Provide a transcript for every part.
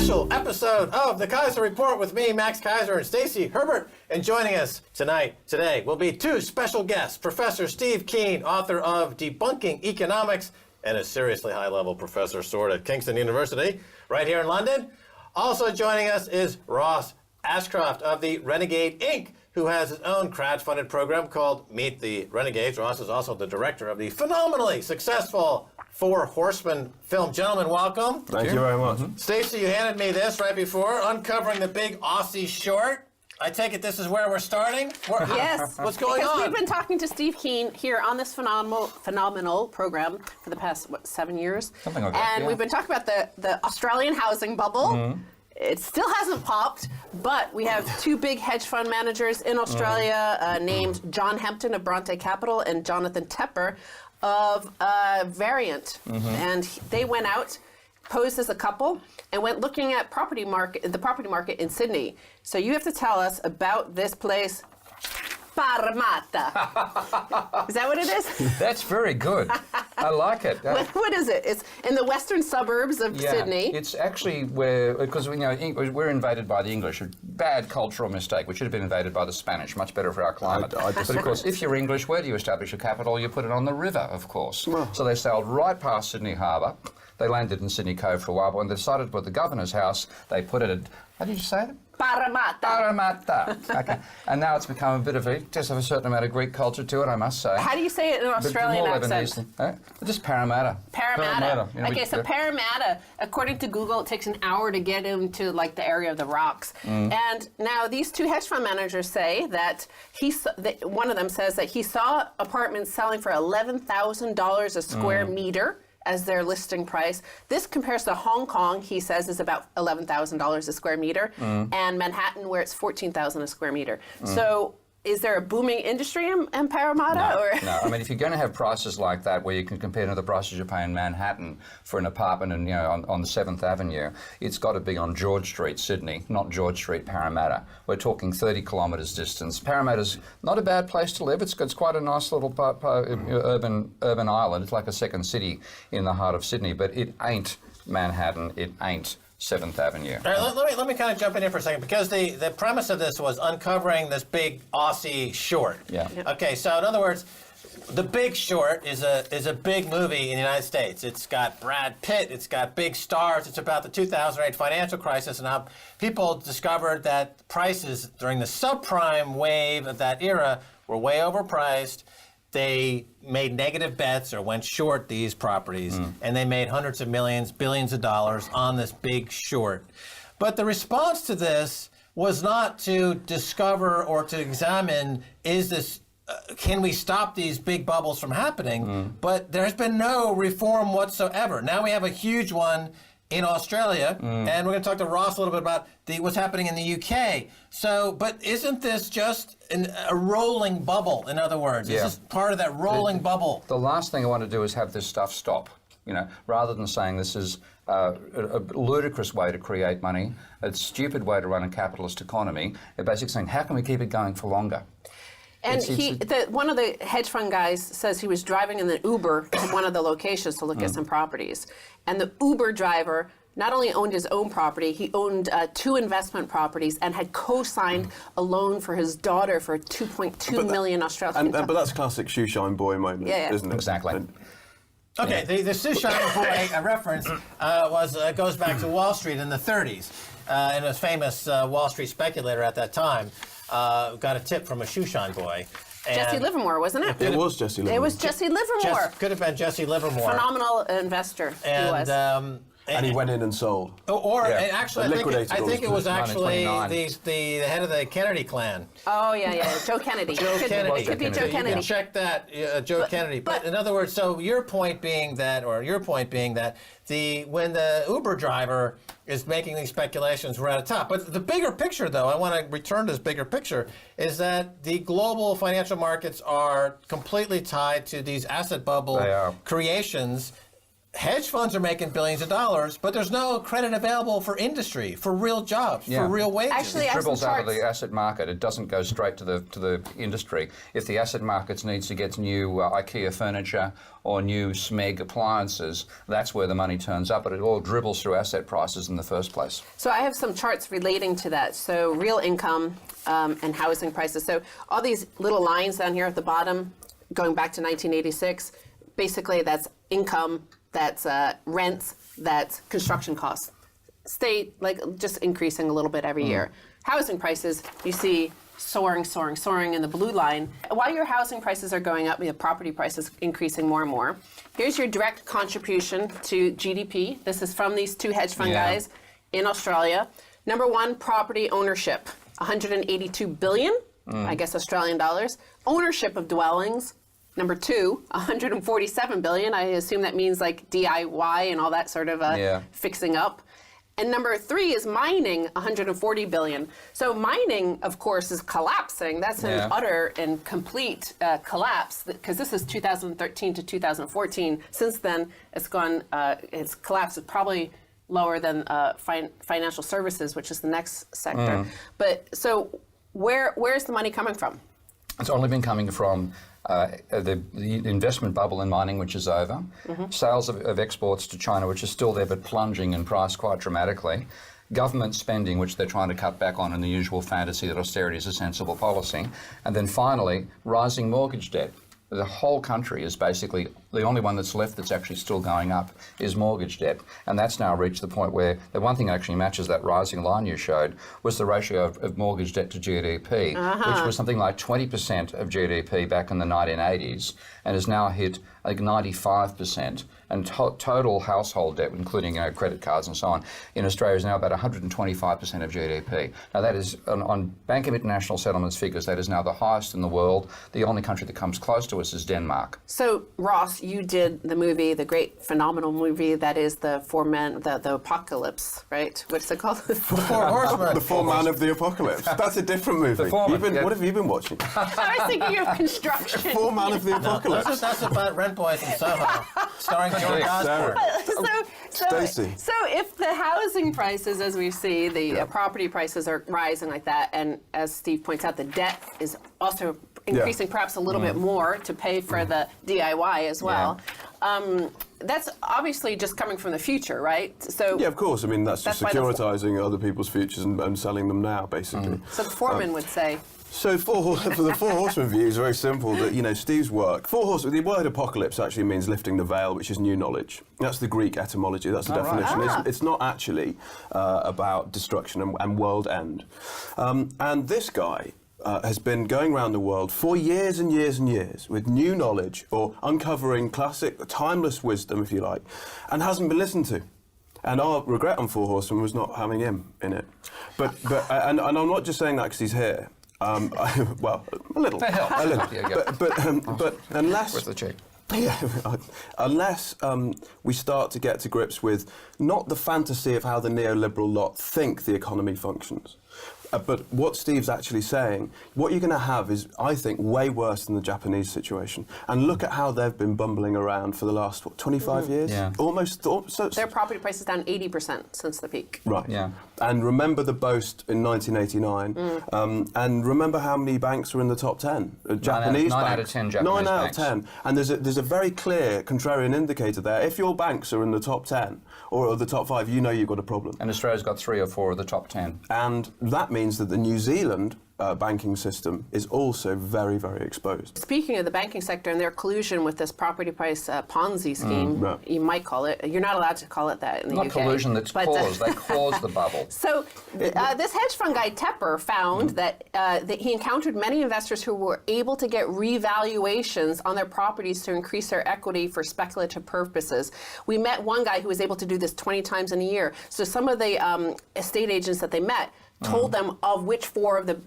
special episode of the Kaiser Report with me, Max Kaiser, and Stacy Herbert. And joining us today will be two special guests, Professor Steve Keen, author of Debunking Economics, and a seriously high-level professor soared at Kingston University, right here in London. Also joining us is Ross Ashcroft of the Renegade Inc., who has his own crowd-funded program called Meet the Renegades. Ross is also the director of the phenomenally successful Four Horsemen film. Gentlemen, welcome. Thank you very much. Stacy, you handed me this right before, uncovering the big Aussie short. I take it this is where we're starting? Yes. What's going because on? We've been talking to Steve Keen here on this phenomenal program for the past, 7 years? Something like that, And we've been talking about the Australian housing bubble. Mm-hmm. It still hasn't popped, but we have two big hedge fund managers in Australia named John Hempton of Bronte Capital and Jonathan Tepper of Variant. Mm-hmm. And they went out, posed as a couple, and went looking at the property market in Sydney. So you have to tell us about this place, Parramatta. Is that what it is? That's very good. I like it. What is it? It's in the western suburbs of Sydney. It's actually where, because we're invaded by the English, a bad cultural mistake. We should have been invaded by the Spanish, much better for our climate. But of course, if you're English, where do you establish a capital? You put it on the river, of course. Well. So they sailed right past Sydney Harbour. They landed in Sydney Cove for a while, but when they decided to put the governor's house, they put it at, how did you say it? Parramatta. Parramatta. Okay. And now it's become a bit of just a certain amount of Greek culture to it, I must say. How do you say it in an Australian accent? Just Parramatta. Parramatta. Okay, so Parramatta, according to Google, it takes an hour to get into like the area of the rocks. Mm. And now these two hedge fund managers say that one of them says that he saw apartments selling for $11,000 a square meter as their listing price. This compares to Hong Kong, he says, is about $11,000 a square meter, and Manhattan, where it's $14,000 a square meter. So is there a booming industry in Parramatta? No. I mean, if you're going to have prices like that, where you can compare to the prices you pay in Manhattan for an apartment and on the 7th Avenue, it's got to be on George Street, Sydney, not George Street, Parramatta. We're talking 30 kilometres distance. Parramatta's not a bad place to live. It's quite a nice little urban island. It's like a second city in the heart of Sydney, but it ain't Manhattan. It ain't 7th Avenue. All right, let me kind of jump in here for a second, because the premise of this was uncovering this big Aussie short. Yeah. Okay, so in other words, The Big Short is a big movie in the United States. It's got Brad Pitt, it's got big stars, it's about the 2008 financial crisis and how people discovered that prices during the subprime wave of that era were way overpriced. They made negative bets or went short these properties, and they made hundreds of millions, billions of dollars on this big short. But the response to this was not to discover or to examine, can we stop these big bubbles from happening? But there's been no reform whatsoever. Now we have a huge one in Australia, and we're going to talk to Ross a little bit about what's happening in the UK. So, but isn't this just a rolling bubble, in other words? Yeah. Is this part of that rolling bubble? The last thing I want to do is have this stuff stop, rather than saying this is a ludicrous way to create money, a stupid way to run a capitalist economy. They're basically saying, how can we keep it going for longer? And one of the hedge fund guys says he was driving in the Uber to one of the locations to look at some properties. And the Uber driver not only owned his own property, he owned 2 investment properties and had co-signed a loan for his daughter for 2.2 million Australian dollars. But that's a classic shoeshine boy moment, isn't it? Exactly. Okay, the shoeshine boy reference goes back to Wall Street in the 30s. And a famous Wall Street speculator at that time got a tip from a shoeshine boy. Jesse Livermore, wasn't it? It was Jesse Livermore. It was Jesse Livermore. Could have been Jesse Livermore. Phenomenal investor he was. And he went in and sold. Actually, I think it was actually the head of the Kennedy clan. Oh, yeah. Joe Kennedy. Could be Joe Kennedy. Check that, Joe Kennedy. But in other words, so your point being that when the Uber driver is making these speculations, we're at the top. But the bigger picture, though, I want to return to this bigger picture, is that the global financial markets are completely tied to these asset bubble creations. hedge funds are making billions of dollars, but there's no credit available for industry, for real jobs, for real wages. Actually, it dribbles out of the asset market. It doesn't go straight to the industry. If the asset markets needs to get new IKEA furniture or new SMEG appliances, that's where the money turns up, but it all dribbles through asset prices in the first place. So I have some charts relating to that. So real income and housing prices. So all these little lines down here at the bottom, going back to 1986, basically that's income, that's rents, that's construction costs. Stay just increasing a little bit every year. Housing prices, you see soaring in the blue line. While your housing prices are going up, the property prices increasing more and more. Here's your direct contribution to GDP. This is from these two hedge fund guys in Australia. Number one, property ownership, 182 billion, I guess Australian dollars. Ownership of dwellings. Number two, 147 billion. I assume that means like DIY and all that sort of fixing up. And number three is mining, 140 billion. So mining, of course, is collapsing. That's an utter and complete collapse, because this is 2013 to 2014. Since then, it's collapsed. It's probably lower than financial services, which is the next sector. But so where's the money coming from? It's only been coming from the investment bubble in mining, which is over, sales of exports to China, which is still there but plunging in price quite dramatically, government spending, which they're trying to cut back on in the usual fantasy that austerity is a sensible policy, and then finally, rising mortgage debt. The whole country is basically, the only one that's left that's actually still going up is mortgage debt. And that's now reached the point where the one thing that actually matches that rising line you showed was the ratio of mortgage debt to GDP, which was something like 20% of GDP back in the 1980s and has now hit like 95%. And total household debt, including credit cards and so on, in Australia is now about 125% of GDP. Now that is, on Bank of International Settlements figures, that is now the highest in the world. The only country that comes close to us is Denmark. So Ross, you did the movie, the great phenomenal movie that is the Four Men, the Apocalypse, right? What's it called? The Four Horsemen. The Four Man of the Apocalypse. That's a different movie. What have you been watching? I was thinking of construction. Four Man of the Apocalypse. That's about rent boys in Soho, starring George Osborne. So if the housing prices, as we see, the property prices are rising like that, and as Steve points out, the debt is also increasing perhaps a little bit more to pay for the DIY as well. That's obviously just coming from the future, right? So yeah, of course. I mean, that's just securitizing other people's futures and selling them now, basically. So the foreman would say. So for the Four Horsemen view is very simple. That Steve's work. The word apocalypse actually means lifting the veil, which is new knowledge. That's the Greek etymology. That's the definition. Right. It's not actually about destruction and world end. And this guy has been going around the world for years and years and years with new knowledge or uncovering classic, timeless wisdom, if you like, and hasn't been listened to. And our regret on Four Horsemen was not having him in it. But I'm not just saying that because he's here. Well, a little. But unless... Where's the check? Unless we start to get to grips with not the fantasy of how the neoliberal lot think the economy functions, but what Steve's actually saying, what you're going to have is, I think, way worse than the Japanese situation. And look at how they've been bumbling around for the last, 25 years? Yeah. Almost. Their property price is down 80% since the peak. Right. Yeah. And remember the boast in 1989. And remember how many banks were in the top 10? Japanese banks. 9 out of 10 Japanese banks. 9 out of 10. And there's a very clear contrarian indicator there. If your banks are in the top 10 or the top 5, you know you've got a problem. And Australia's got 3 or 4 of the top 10. And that means that the New Zealand banking system is also very, very exposed. Speaking of the banking sector and their collusion with this property price Ponzi scheme, you might call it. You're not allowed to call it that in the UK. Not collusion, that's caused. They caused the bubble. So this hedge fund guy, Tepper, found that he encountered many investors who were able to get revaluations on their properties to increase their equity for speculative purposes. We met one guy who was able to do this 20 times in a year. So some of the estate agents that they met told them of which 4 of the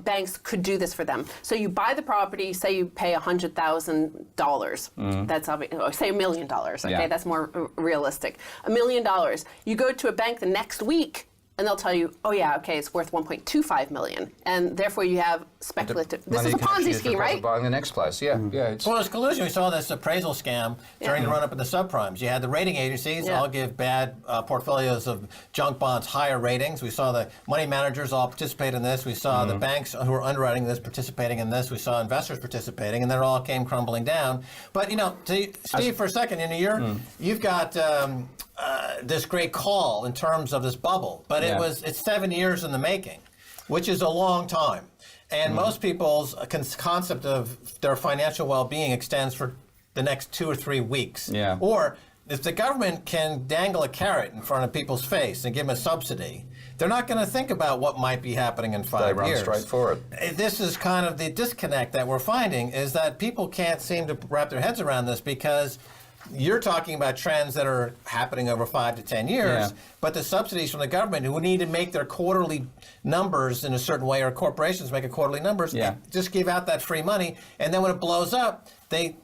banks could do this for them. So you buy the property, say you pay $100,000. That's obvious. Say $1 million. Okay, that's more realistic. $1 million. You go to a bank the next week, and they'll tell you, oh yeah, okay, it's worth 1.25 million, and therefore you have speculative. This Money is a you can actually Ponzi use for scheme, profit right? buying the next place. Yeah, yeah. It's, Well, it's collusion. We saw this appraisal scam during the run-up in the subprimes. You had the rating agencies all give bad portfolios of junk bonds higher ratings. We saw the money managers all participate in this. We saw the banks who were underwriting this participating in this. We saw investors participating, and then it all came crumbling down. But, Steve, for a second, you've got this great call in terms of this bubble, but it's 7 years in the making, which is a long time. And most people's concept of their financial well-being extends for the next 2 or 3 weeks. Yeah. Or if the government can dangle a carrot in front of people's face and give them a subsidy, they're not going to think about what might be happening in 5 years. They run straight for it. This is kind of the disconnect that we're finding, is that people can't seem to wrap their heads around this, because you're talking about trends that are happening over 5 to 10 years, but the subsidies from the government, who need to make their quarterly numbers in a certain way, or corporations make a quarterly numbers, just give out that free money, and then when it blows up, they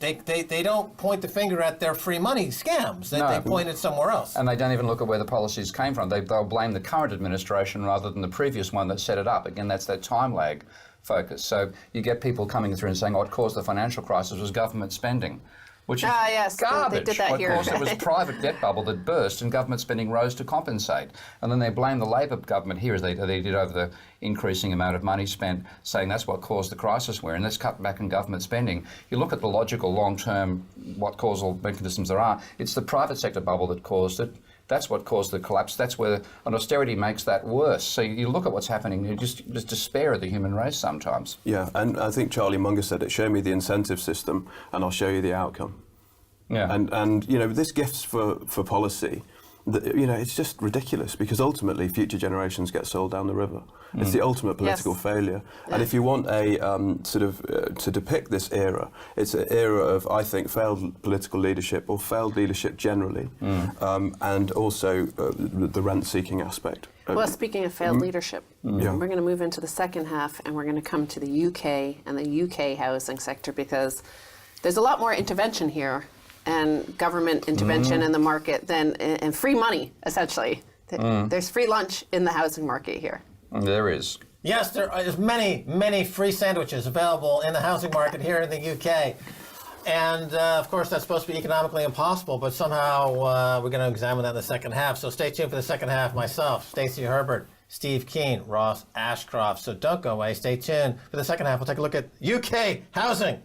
don't point the finger at their free money scams. They point it somewhere else. And they don't even look at where the policies came from. They'll blame the current administration rather than the previous one that set it up. Again, that's that time lag focus. So you get people coming through and saying, what caused the financial crisis was government spending. Which is yes, garbage. they did that Of here. course, it was a private debt bubble that burst, and government spending rose to compensate. And then they blame the Labor government here, as they did over the increasing amount of money spent, saying that's what caused the crisis we're in. Let's cut back on government spending. You look at the logical, long-term, what causal mechanisms there are. It's the private sector bubble that caused it. That's what caused the collapse. That's where an austerity makes that worse. So you look at what's happening, you just despair of the human race sometimes. Yeah, and I think Charlie Munger said it, show me the incentive system and I'll show you the outcome. Yeah. And this gifts for policy, it's just ridiculous, because ultimately future generations get sold down the river. It's the ultimate political failure. And if you want a to depict this era, it's an era of, I think, failed political leadership, or failed leadership generally, and also the rent-seeking aspect. Well, speaking of failed leadership, we're going to move into the second half, and we're going to come to the UK and the UK housing sector, because there's a lot more intervention here, and government intervention in the market and free money, essentially. There's free lunch in the housing market here. There is. Yes, there's many, many free sandwiches available in the housing market here in the UK. And, of course, that's supposed to be economically impossible, but somehow we're going to examine that in the second half. So stay tuned for the second half. Myself, Stacey Herbert, Steve Keen, Ross Ashcroft. So don't go away. Stay tuned for the second half. We'll take a look at UK housing.